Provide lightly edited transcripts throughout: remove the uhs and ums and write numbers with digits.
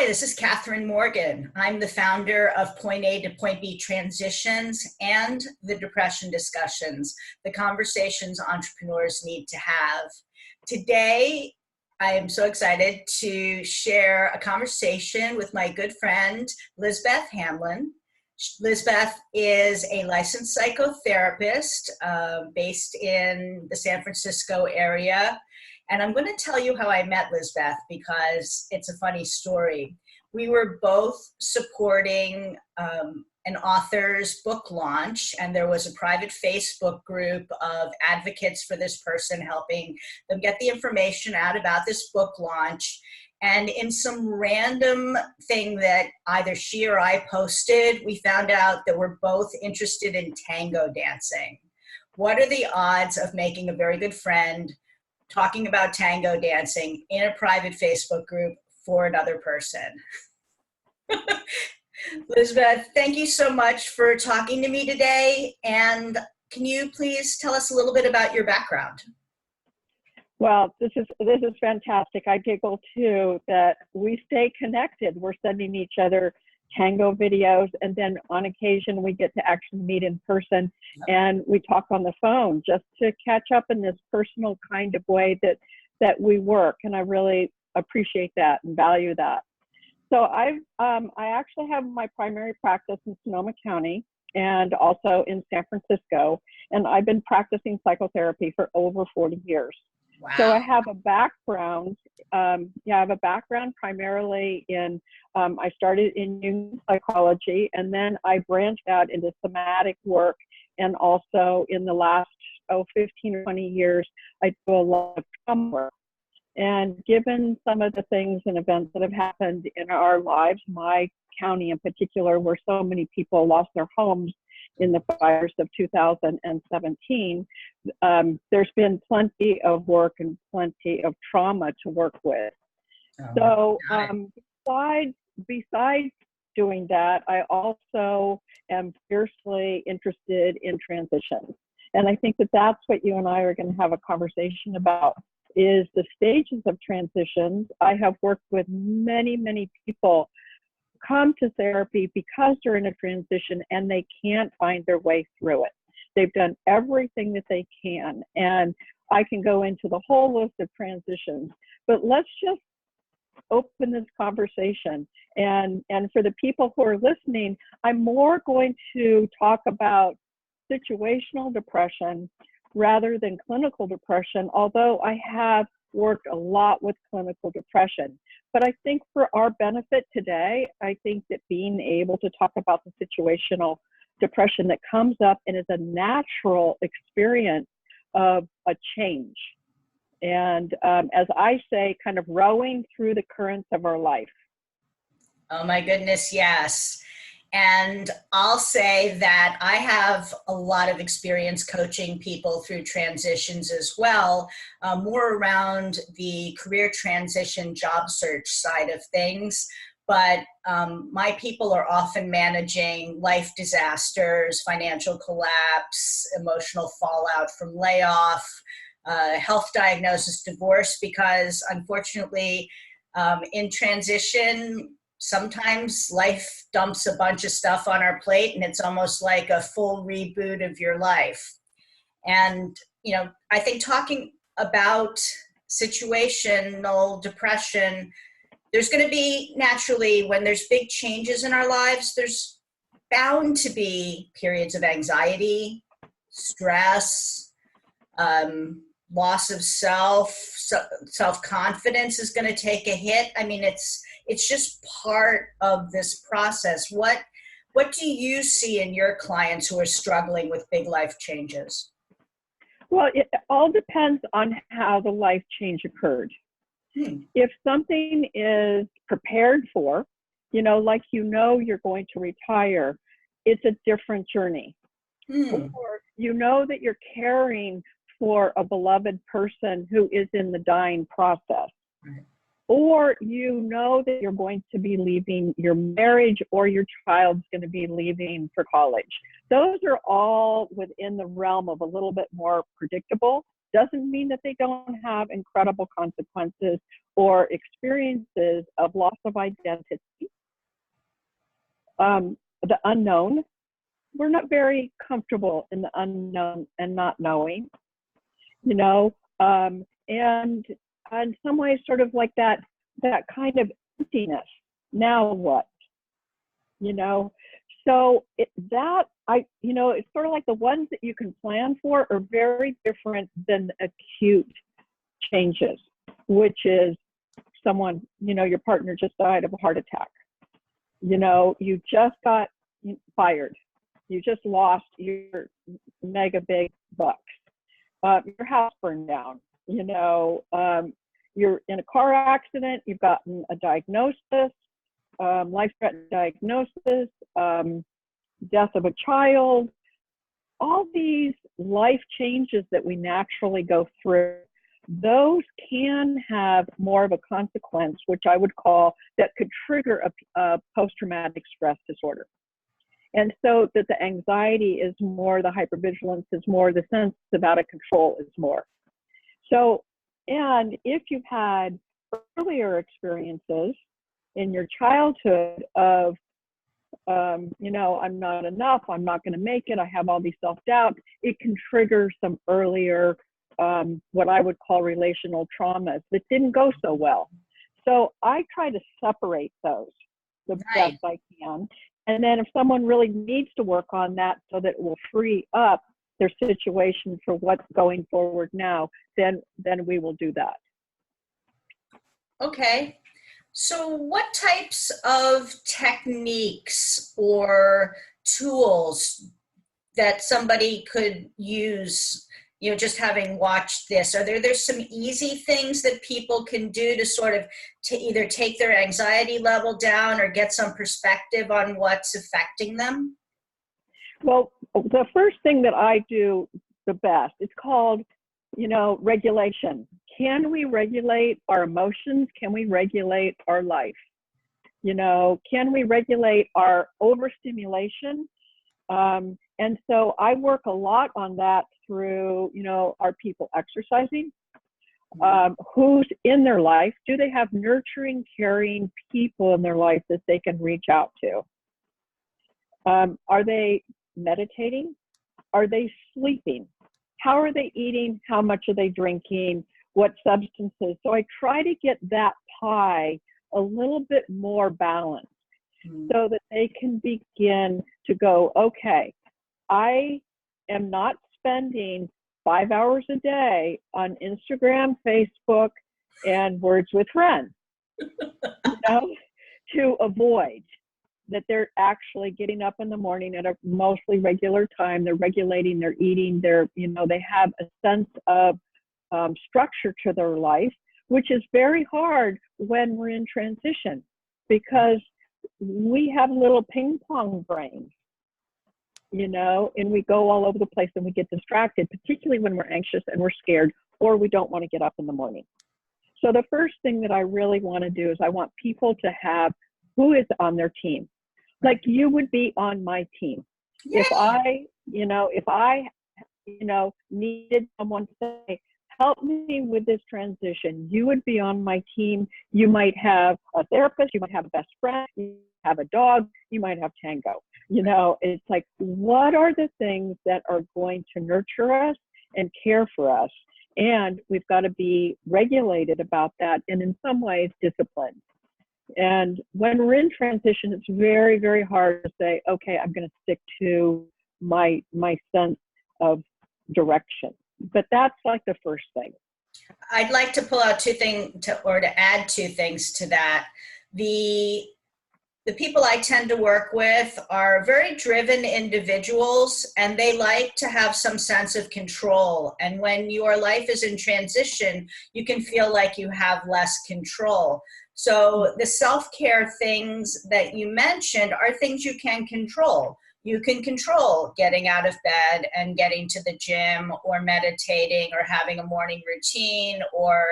this is Catherine Morgan. I'm the founder of Point A to Point B Transitions and the Depression Discussions, the conversations entrepreneurs need to have. Today, I am so excited to share a conversation with my good friend, Lizbeth Hamlin. Lizbeth is a licensed psychotherapist based in the San Francisco area. And I'm going to tell you how I met Lizbeth because it's a funny story. We were both supporting an author's book launch, and there was a private Facebook group of advocates for this person, helping them get the information out about this book launch. And in some random thing that either she or I posted, we found out that we're both interested in tango dancing. What are the odds of making a very good friend talking about tango dancing in a private Facebook group for another person? Lizbeth, thank you so much for talking to me today. And can you please tell us a little bit about your background? Well, this is fantastic. I giggle too that we stay connected. We're sending each other tango videos, and then on occasion we get to actually meet in person, and we talk on the phone just to catch up in this personal kind of way that we work. And I really appreciate that and value that. So I actually have my primary practice in Sonoma County and also in San Francisco, and I've been practicing psychotherapy for over 40 years. Wow. So I have a background, I have a background primarily in, I started in Jungian psychology, and then I branched out into somatic work, and also in the last 15 or 20 years, I do a lot of trauma work. And given some of the things and events that have happened in our lives, my county in particular, where so many people lost their homes in the fires of 2017, there's been plenty of work and plenty of trauma to work with. So besides doing that, I also am fiercely interested in transitions. And I think that that's what you and I are going to have a conversation about, is the stages of transitions. I have worked with many, many people come to therapy because they're in a transition and they can't find their way through it. They've done everything that they can, and I can go into the whole list of transitions, but let's just open this conversation. And for the people who are listening, I'm more going to talk about situational depression rather than clinical depression, although I have worked a lot with clinical depression. But I think for our benefit today, I think that being able to talk about the situational depression that comes up and is a natural experience of a change. And as I say, kind of rowing through the currents of our life. Oh my goodness, yes. And I'll say that I have a lot of experience coaching people through transitions as well, more around the career transition, job search side of things. But my people are often managing life disasters, financial collapse, emotional fallout from layoff, health diagnosis, divorce, because unfortunately in transition, sometimes life dumps a bunch of stuff on our plate and it's almost like a full reboot of your life. And, you know, I think talking about situational depression, there's going to be naturally, when there's big changes in our lives, there's bound to be periods of anxiety, stress, loss of self-confidence is going to take a hit. I mean, it's just part of this process. What do you see in your clients who are struggling with big life changes? Well, it all depends on how the life change occurred. If something is prepared for, like you're going to retire, it's a different journey. Or that you're caring for a beloved person who is in the dying process. Right. Or that you're going to be leaving your marriage, or your child's going to be leaving for college. Those are all within the realm of a little bit more predictable. Doesn't mean that they don't have incredible consequences or experiences of loss of identity, the unknown. We're not very comfortable in the unknown and not knowing, you know, and in some ways sort of like that kind of emptiness. Now what? You know, so it's sort of like the ones that you can plan for are very different than acute changes, which is someone, you know, your partner just died of a heart attack. You know, you just got fired. You just lost your mega big bucks. Your house burned down. You know, you're in a car accident. You've gotten a diagnosis, life-threatening diagnosis, death of a child. All these life changes that we naturally go through, those can have more of a consequence, which I would call that could trigger a post-traumatic stress disorder. And so that the anxiety is more, the hypervigilance is more, the sense of out of control is more. So, and if you've had earlier experiences in your childhood of, you know, I'm not enough, I'm not going to make it, I have all these self-doubt, it can trigger some earlier, what I would call relational traumas that didn't go so well. So I try to separate those the best I can. And then if someone really needs to work on that so that it will free up their situation for what's going forward now, then we will do that. Okay. So what types of techniques or tools that somebody could use, you know, just having watched this, are there's some easy things that people can do to sort of either take their anxiety level down or get some perspective on what's affecting them? Well, the first thing that I do the best, it's called, you know, regulation. Can we regulate our emotions? Can we regulate our life? You know, can we regulate our overstimulation? And so I work a lot on that through, you know, are people exercising? Who's in their life? Do they have nurturing, caring people in their life that they can reach out to? Are they meditating? Are they sleeping? How are they eating? How much are they drinking? What substances? So I try to get that pie a little bit more balanced so that they can begin to go, okay, I am not spending 5 hours a day on Instagram, Facebook, and Words with Friends, you know, to avoid that. They're actually getting up in the morning at a mostly regular time. They're regulating their eating. They're, you know, they have a sense of structure to their life, which is very hard when we're in transition because we have little ping pong brains, you know, and we go all over the place and we get distracted, particularly when we're anxious and we're scared or we don't want to get up in the morning. So the first thing that I really want to do is I want people to have who is on their team. Like you would be on my team. Yay. If I needed someone to say, help me with this transition, you would be on my team. You might have a therapist, you might have a best friend, you have a dog, you might have Tango. You know, it's like, what are the things that are going to nurture us and care for us? And we've got to be regulated about that and in some ways disciplined. And when we're in transition, it's very, very hard to say, okay, I'm going to stick to my sense of direction. But that's like the first thing. I'd like to pull out to add two things to that. The people I tend to work with are very driven individuals, and they like to have some sense of control. And when your life is in transition, you can feel like you have less control. So the self-care things that you mentioned are things you can control. You can control getting out of bed and getting to the gym or meditating or having a morning routine or,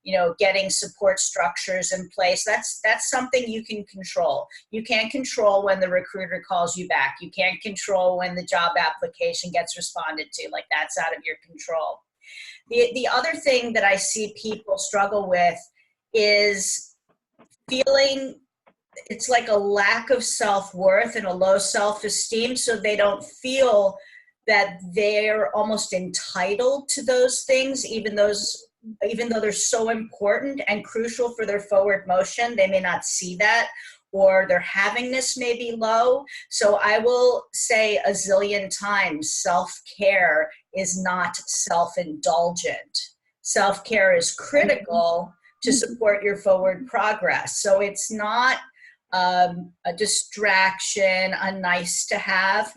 you know, getting support structures in place. That's something you can control. You can't control when the recruiter calls you back. You can't control when the job application gets responded to. Like, that's out of your control. The other thing that I see people struggle with is feeling it's like a lack of self-worth and a low self-esteem, so they don't feel that they're almost entitled to those things, even though they're so important and crucial for their forward motion. They may not see that, or their havingness may be low. So I will say a zillion times, self-care is not self-indulgent. Self-care is critical to support your forward progress. So it's not a distraction, a nice to have.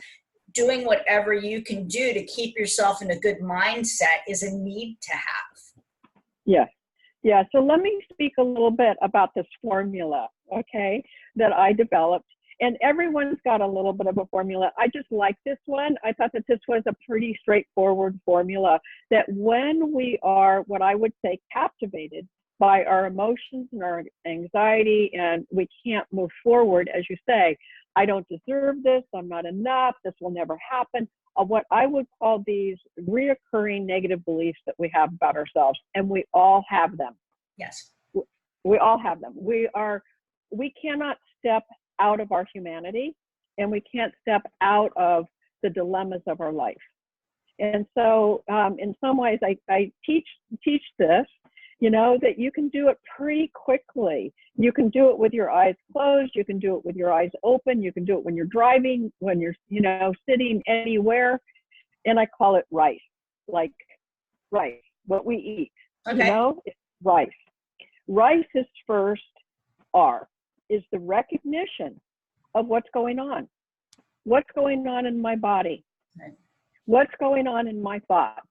Doing whatever you can do to keep yourself in a good mindset is a need to have. Yes. Yeah. So let me speak a little bit about this formula, okay, that I developed. And everyone's got a little bit of a formula. I just like this one. I thought that this was a pretty straightforward formula, that when we are, what I would say, captivated by our emotions and our anxiety, and we can't move forward, as you say, I don't deserve this, I'm not enough, this will never happen, what I would call these reoccurring negative beliefs that we have about ourselves, and we all have them. Yes. We all have them. We cannot step out of our humanity, and we can't step out of the dilemmas of our life. And so in some ways I teach this, you know, that you can do it pretty quickly. You can do it with your eyes closed. You can do it with your eyes open. You can do it when you're driving, when you're, you know, sitting anywhere. And I call it rice, like rice, what we eat. Okay. You know, it's rice. Rice is first R, is the recognition of what's going on. What's going on in my body? Right. What's going on in my thoughts?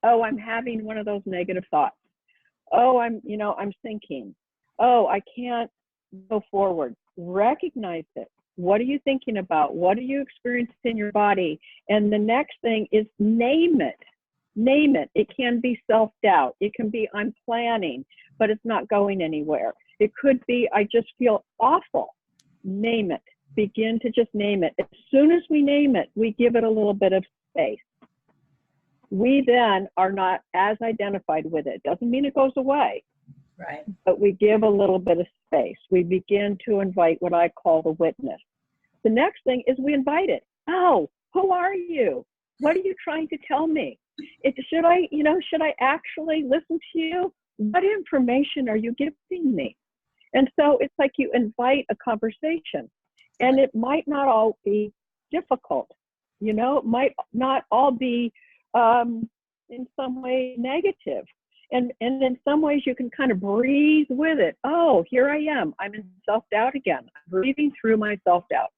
Oh, I'm having one of those negative thoughts. Oh, I'm thinking. Oh, I can't go forward. Recognize it. What are you thinking about? What are you experiencing in your body? And the next thing is name it. Name it. It can be self-doubt. It can be I'm planning, but it's not going anywhere. It could be I just feel awful. Name it. Begin to just name it. As soon as we name it, we give it a little bit of space. We then are not as identified with it. Doesn't mean it goes away. Right. But we give a little bit of space. We begin to invite what I call the witness. The next thing is we invite it. Oh, who are you? What are you trying to tell me? Should I actually listen to you? What information are you giving me? And so it's like you invite a conversation, and it might not all be difficult. You know, it might not all be in some way negative. And in some ways you can kind of breathe with it. Oh, here I am. I'm in self-doubt again. I'm breathing through my self-doubt.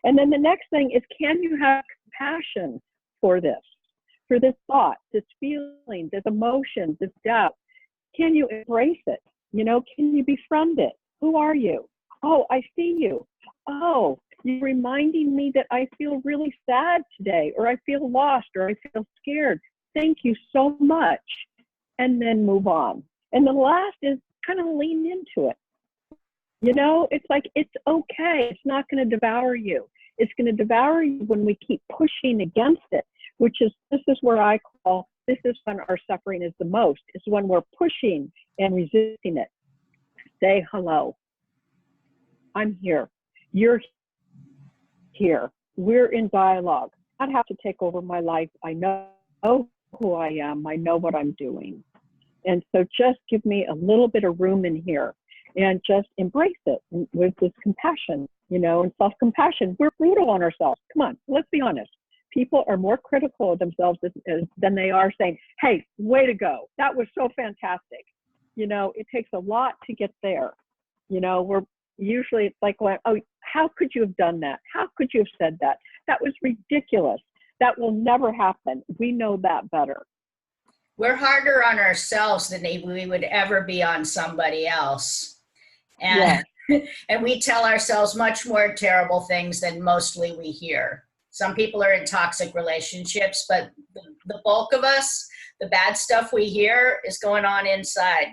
And then the next thing is, can you have compassion for this thought, this feeling, this emotion, this doubt? Can you embrace it? You know, can you befriend it? Who are you? Oh, I see you. Oh, you're reminding me that I feel really sad today, or I feel lost, or I feel scared. Thank you so much. And then move on. And the last is kind of lean into it. You know, it's like, it's okay. It's not going to devour you. It's going to devour you when we keep pushing against it, this is where I call, this is when our suffering is the most. It's when we're pushing and resisting it. Say hello. I'm here. You're here. We're in dialogue. I don't have to take over my life. I know who I am. I know what I'm doing. And so just give me a little bit of room in here and just embrace it with this compassion, you know, and self-compassion. We're brutal on ourselves. Come on, let's be honest. People are more critical of themselves than they are saying, hey, way to go. That was so fantastic. You know, it takes a lot to get there. You know, usually it's like, oh, how could you have done that? How could you have said that? That was ridiculous. That will never happen. We know that better. We're harder on ourselves than we would ever be on somebody else. And, yeah. And we tell ourselves much more terrible things than mostly we hear. Some people are in toxic relationships, but the bulk of us, the bad stuff we hear is going on inside.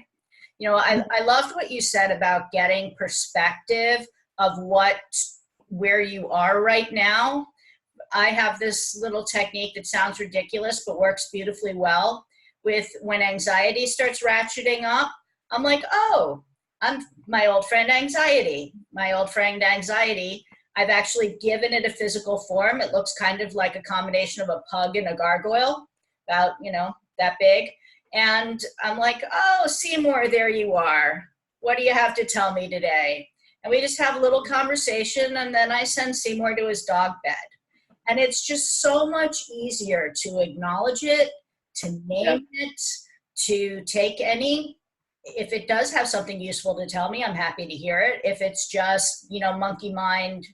You know, I loved what you said about getting perspective of where you are right now. I have this little technique that sounds ridiculous, but works beautifully well. With when anxiety starts ratcheting up, I'm like, oh, my old friend anxiety. My old friend anxiety, I've actually given it a physical form. It looks kind of like a combination of a pug and a gargoyle, about, that big. And I'm like, oh, Seymour, there you are. What do you have to tell me today? And we just have a little conversation, and then I send Seymour to his dog bed. And it's just so much easier to acknowledge it, to name it, to take any, if it does have something useful to tell me, I'm happy to hear it. If it's just, monkey mind,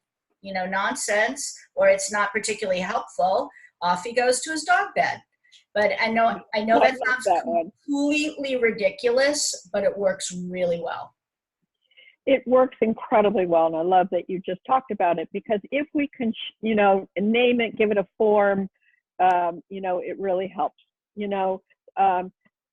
nonsense, or it's not particularly helpful, off he goes to his dog bed. But I know that sounds completely ridiculous, but it works really well. It works incredibly well, and I love that you just talked about it, because if we can, name it, give it a form, it really helps.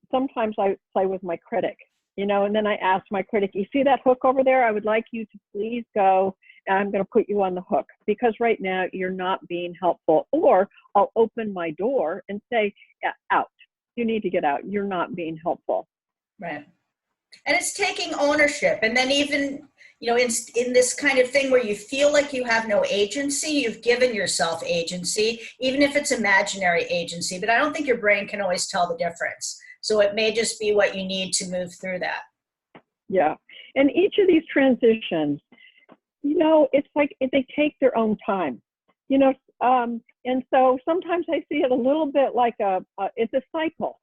Sometimes I play with my critic, and then I ask my critic, you see that hook over there? I would like you to please go, and I'm going to put you on the hook, because right now you're not being helpful. Or I'll open my door and say, yeah, out. You need to get out. You're not being helpful. Right. And it's taking ownership. And then even, in this kind of thing where you feel like you have no agency, you've given yourself agency, even if it's imaginary agency. But I don't think your brain can always tell the difference. So it may just be what you need to move through that. Yeah. And each of these transitions, it's like they take their own time, and so sometimes I see it a little bit like it's a cycle,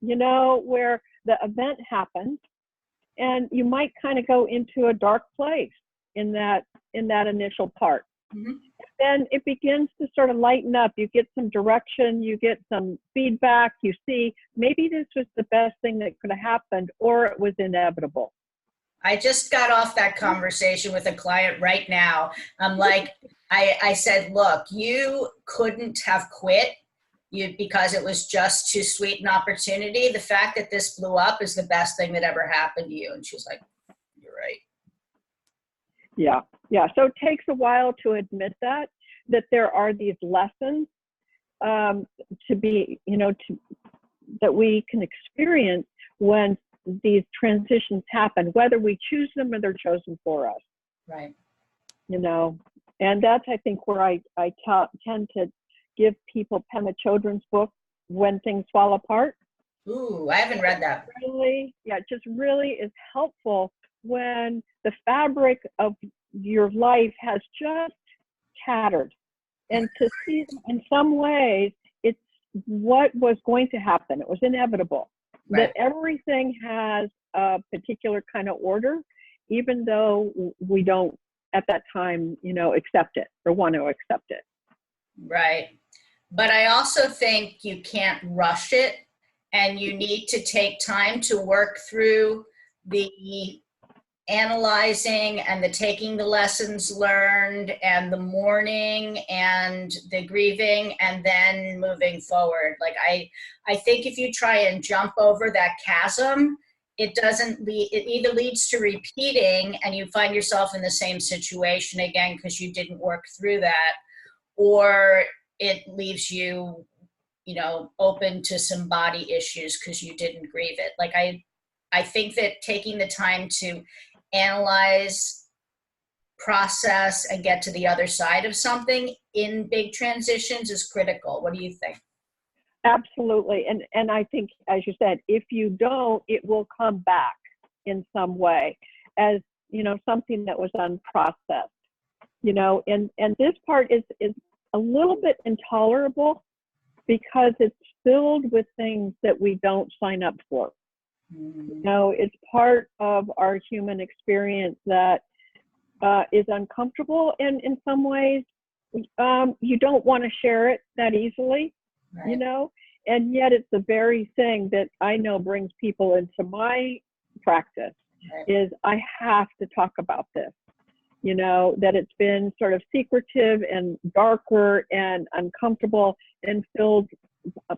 where the event happens, and you might kind of go into a dark place in that initial part. Mm-hmm. Then it begins to sort of lighten up. You get some direction, you get some feedback, you see maybe this was the best thing that could have happened, or it was inevitable. I just got off that conversation with a client right now. I'm like, I said, look, you couldn't have quit because it was just too sweet an opportunity. The fact that this blew up is the best thing that ever happened to you. And she was like, you're right. Yeah. Yeah. So it takes a while to admit that there are these lessons to be, that we can experience when these transitions happen, whether we choose them or they're chosen for us. Right. And that's, I think, where I tend to give people pen a children's book, When Things Fall Apart. Ooh, I haven't read that. Just really is helpful when the fabric of your life has just tattered. And to see in some ways, it's what was going to happen. It was inevitable. Right. That everything has a particular kind of order, even though we don't at that time, accept it or want to accept it. Right. But I also think you can't rush it, and you need to take time to work through the analyzing and the taking the lessons learned and the mourning and the grieving, and then moving forward. Like I think if you try and jump over that chasm, it either leads to repeating and you find yourself in the same situation again because you didn't work through that, or it leaves you, open to some body issues because you didn't grieve it. Like I think that taking the time to analyze, process, and get to the other side of something in big transitions is critical. What do you think? Absolutely. And I think, as you said, if you don't, it will come back in some way as, something that was unprocessed, and this part is a little bit intolerable because it's filled with things that we don't sign up for. It's part of our human experience that is uncomfortable, and in some ways, you don't want to share it that easily, right. And yet it's the very thing that I know brings people into my practice, right. Is I have to talk about this, that it's been sort of secretive and darker and uncomfortable and filled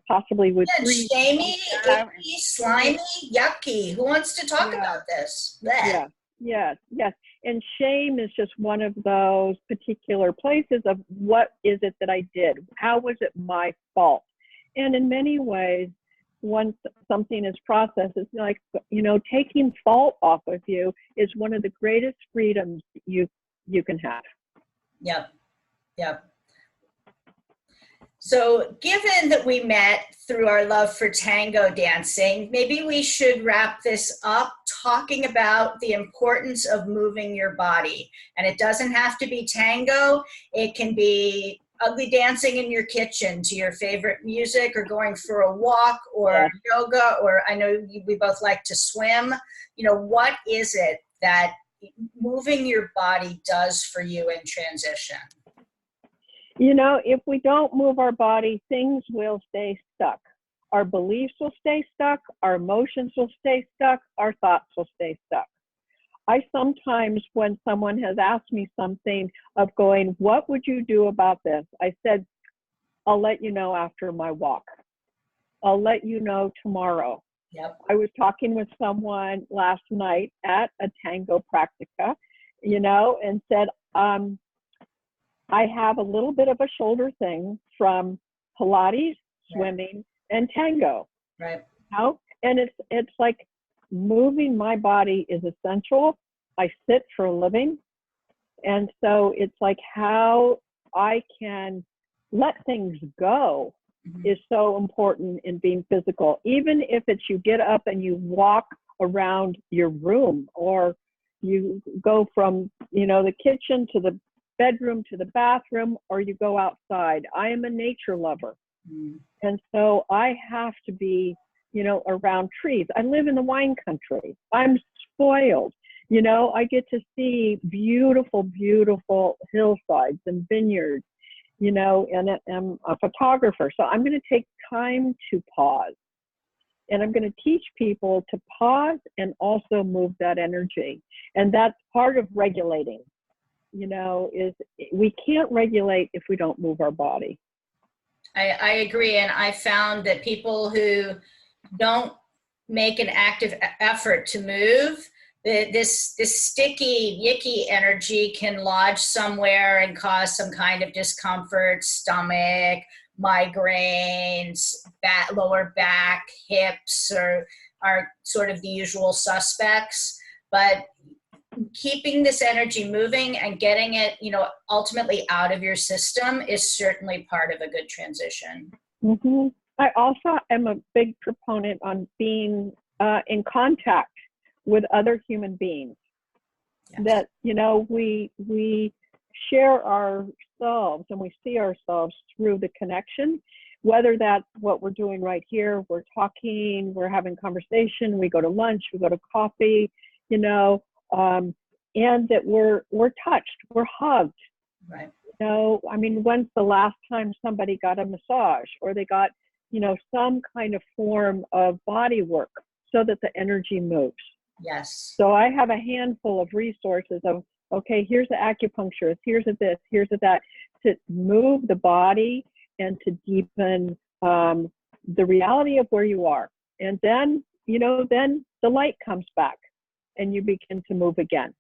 possibly with shamey, icky, slimy, yucky. Who wants to talk about this? Blech. Yes. And shame is just one of those particular places of what is it that I did? How was it my fault? And in many ways, once something is processed, it's like, taking fault off of you is one of the greatest freedoms you can have. Yep. Yep. So given that we met through our love for tango dancing, maybe we should wrap this up talking about the importance of moving your body. And it doesn't have to be tango. It can be ugly dancing in your kitchen to your favorite music, or going for a walk, or yoga, or I know we both like to swim. What is it that moving your body does for you in transition? If we don't move our body, things will stay stuck. Our beliefs will stay stuck. Our emotions will stay stuck. Our thoughts will stay stuck. I sometimes, when someone has asked me something of going, what would you do about this? I said, I'll let you know after my walk. I'll let you know tomorrow. Yep. I was talking with someone last night at a tango practica, and said, I have a little bit of a shoulder thing from Pilates, swimming, and tango. Right. And it's like moving my body is essential. I sit for a living. And so it's like how I can let things go is so important in being physical. Even if it's you get up and you walk around your room, or you go from, the kitchen to the bedroom to the bathroom, or you go outside. I am a nature lover. And so I have to be, around trees. I live in the wine country. I'm spoiled. I get to see beautiful, beautiful hillsides and vineyards, and I'm a photographer. So I'm going to take time to pause. And I'm going to teach people to pause and also move that energy. And that's part of regulating. Is we can't regulate if we don't move our body. I agree. And I found that people who don't make an active effort to move, this sticky, yicky energy can lodge somewhere and cause some kind of discomfort, stomach, migraines, lower back, hips are sort of the usual suspects. But keeping this energy moving and getting it, ultimately out of your system is certainly part of a good transition. Mm-hmm. I also am a big proponent on being in contact with other human beings. Yes. That, we share ourselves and we see ourselves through the connection, whether that's what we're doing right here, we're talking, we're having conversation, we go to lunch, we go to coffee, and that we're touched, we're hugged. Right. When's the last time somebody got a massage, or they got, some kind of form of body work so that the energy moves? Yes. So I have a handful of resources of, okay, here's the acupuncturist, here's a this, here's a that, to move the body and to deepen the reality of where you are. And then, then the light comes back and you begin to move again.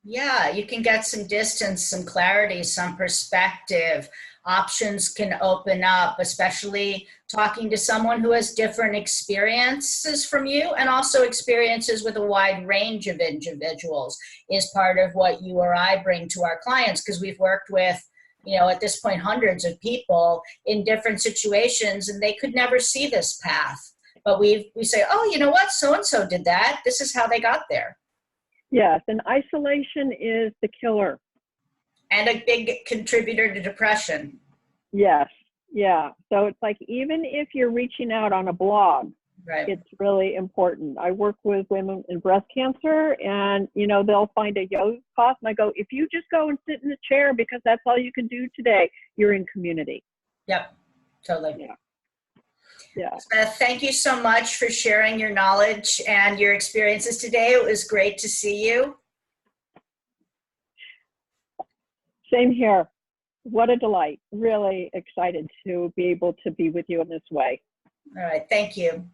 Yeah, you can get some distance, some clarity, some perspective. Options can open up, especially talking to someone who has different experiences from you, and also experiences with a wide range of individuals is part of what you or I bring to our clients, because we've worked with, at this point, hundreds of people in different situations, and they could never see this path. But we say, oh, you know what? So-and-so did that. This is how they got there. Yes, and isolation is the killer. And a big contributor to depression. Yes, yeah. So it's like, even if you're reaching out on a blog, right, it's really important. I work with women in breast cancer, and, they'll find a yoga class, and I go, if you just go and sit in the chair because that's all you can do today, you're in community. Yep, totally. Yeah. Yeah. Lizbeth, thank you so much for sharing your knowledge and your experiences today. It was great to see you. Same here. What a delight. Really excited to be able to be with you in this way. All right. Thank you.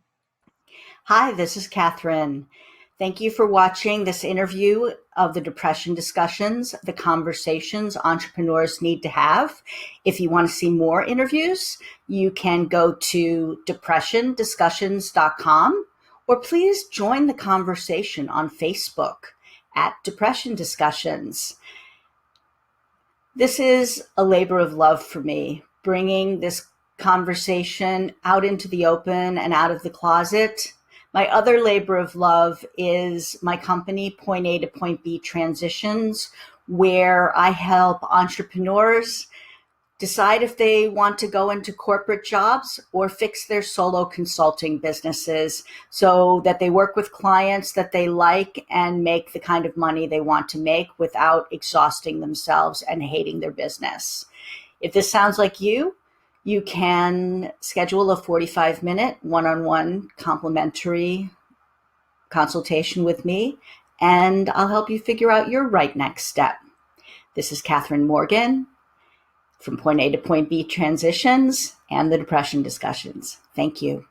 Hi, this is Catherine. Thank you for watching this interview of the Depression Discussions, the conversations entrepreneurs need to have. If you want to see more interviews, you can go to depressiondiscussions.com, or please join the conversation on Facebook at Depression Discussions. This is a labor of love for me, bringing this conversation out into the open and out of the closet. My other labor of love is my company, Point A to Point B Transitions, where I help entrepreneurs decide if they want to go into corporate jobs or fix their solo consulting businesses so that they work with clients that they like and make the kind of money they want to make without exhausting themselves and hating their business. If this sounds like you can schedule a 45-minute one-on-one complimentary consultation with me, and I'll help you figure out your right next step. This is Catherine Morgan from Point A to Point B Transitions and the Depression Discussions. Thank you.